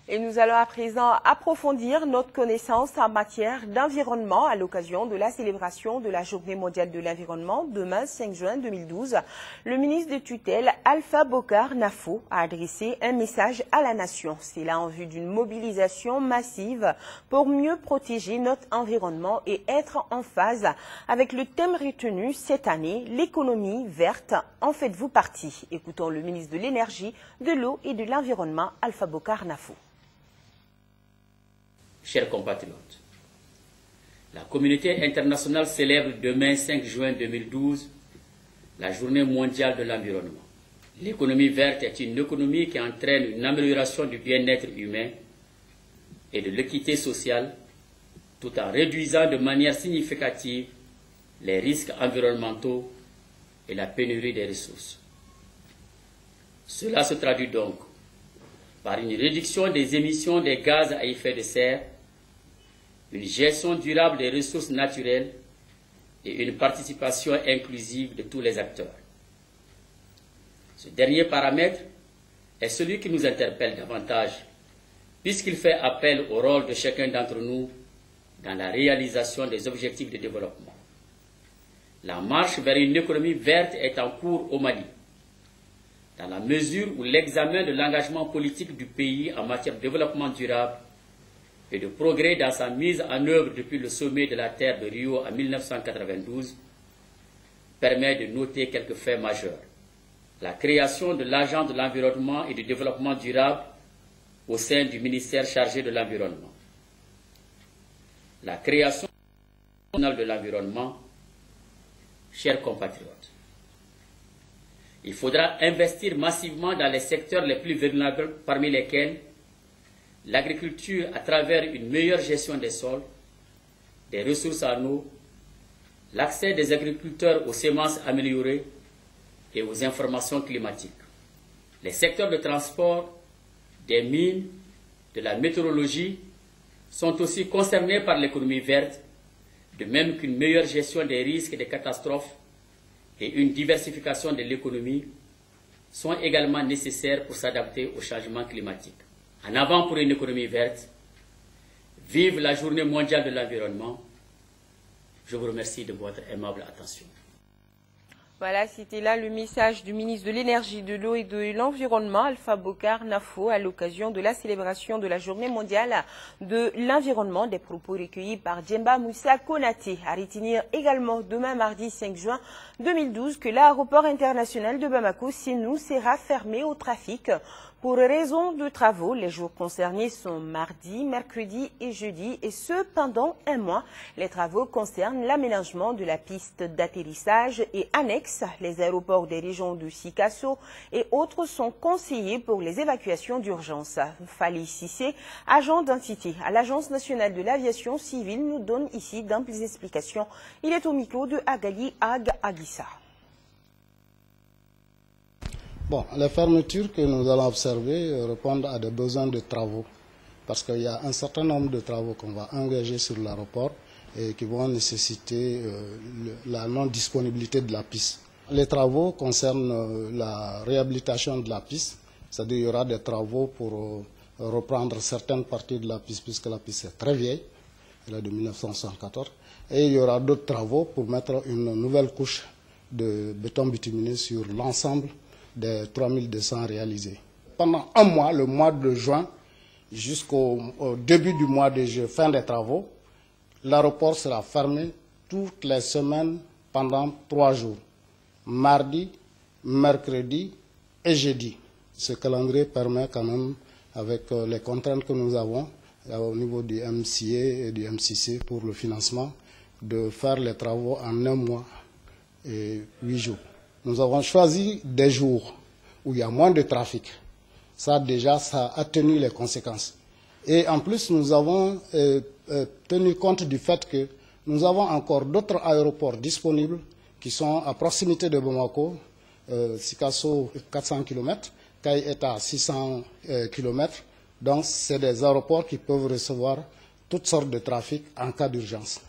Et nous allons à présent approfondir notre connaissance en matière d'environnement à l'occasion de la célébration de la Journée mondiale de l'environnement demain 5 juin 2012. Le ministre de tutelle Alpha Bokar Nafo a adressé un message à la nation. C'est là en vue d'une mobilisation massive pour mieux protéger notre environnement et être en phase avec le thème retenu cette année, l'économie verte. En faites-vous partie? Écoutons le ministre de l'Énergie, de l'Eau et de l'Environnement, Alpha Bokar Nafo. Chers compatriotes, la communauté internationale célèbre demain 5 juin 2012 la Journée mondiale de l'environnement. L'économie verte est une économie qui entraîne une amélioration du bien-être humain et de l'équité sociale tout en réduisant de manière significative les risques environnementaux et la pénurie des ressources. Cela se traduit donc par une réduction des émissions des gaz à effet de serre, une gestion durable des ressources naturelles et une participation inclusive de tous les acteurs. Ce dernier paramètre est celui qui nous interpelle davantage, puisqu'il fait appel au rôle de chacun d'entre nous dans la réalisation des objectifs de développement. La marche vers une économie verte est en cours au Mali, dans la mesure où l'examen de l'engagement politique du pays en matière de développement durable et de progrès dans sa mise en œuvre depuis le sommet de la Terre de Rio en 1992 permet de noter quelques faits majeurs. La création de l'Agence de l'environnement et du développement durable au sein du ministère chargé de l'environnement. La création nationale de l'environnement. Chers compatriotes, il faudra investir massivement dans les secteurs les plus vulnérables, parmi lesquels l'agriculture à travers une meilleure gestion des sols, des ressources en eau, l'accès des agriculteurs aux semences améliorées et aux informations climatiques. Les secteurs de transport, des mines, de la météorologie sont aussi concernés par l'économie verte, de même qu'une meilleure gestion des risques et des catastrophes et une diversification de l'économie sont également nécessaires pour s'adapter au changement climatique. En avant pour une économie verte, vive la Journée mondiale de l'environnement. Je vous remercie de votre aimable attention. Voilà, c'était là le message du ministre de l'Énergie, de l'Eau et de l'Environnement, Alpha Bokar Nafo, à l'occasion de la célébration de la Journée mondiale de l'environnement. Des propos recueillis par Djemba Moussa Konaté. À retenir également demain, mardi 5 juin 2012, que l'aéroport international de Bamako, Sénou, sera fermé au trafic pour raison de travaux. Les jours concernés sont mardi, mercredi et jeudi, et ce pendant un mois. Les travaux concernent l'aménagement de la piste d'atterrissage et annexes. Les aéroports des régions de Sikasso et autres sont conseillés pour les évacuations d'urgence. Fali Sissé, agent d'entité à l'Agence nationale de l'aviation civile, nous donne ici d'amples explications. Il est au micro de Agali Ag Aguissa. Bon, les fermetures que nous allons observer répondent à des besoins de travaux, parce qu'il y a un certain nombre de travaux qu'on va engager sur l'aéroport et qui vont nécessiter la non-disponibilité de la piste. Les travaux concernent la réhabilitation de la piste, c'est-à-dire qu'il y aura des travaux pour reprendre certaines parties de la piste, puisque la piste est très vieille, elle est de 1974, et il y aura d'autres travaux pour mettre une nouvelle couche de béton bitumineux sur l'ensemble des 3200 réalisés. Pendant un mois, le mois de juin, jusqu'au début du mois de juillet, fin des travaux, l'aéroport sera fermé toutes les semaines pendant 3 jours, mardi, mercredi et jeudi. Ce calendrier permet quand même, avec les contraintes que nous avons au niveau du MCA et du MCC pour le financement, de faire les travaux en un mois et 8 jours. Nous avons choisi des jours où il y a moins de trafic. Ça, déjà, ça a atténué les conséquences. Et en plus, nous avons tenu compte du fait que nous avons encore d'autres aéroports disponibles qui sont à proximité de Bamako, Sikasso 400 km, Kay est à 600 km. Donc, c'est des aéroports qui peuvent recevoir toutes sortes de trafic en cas d'urgence.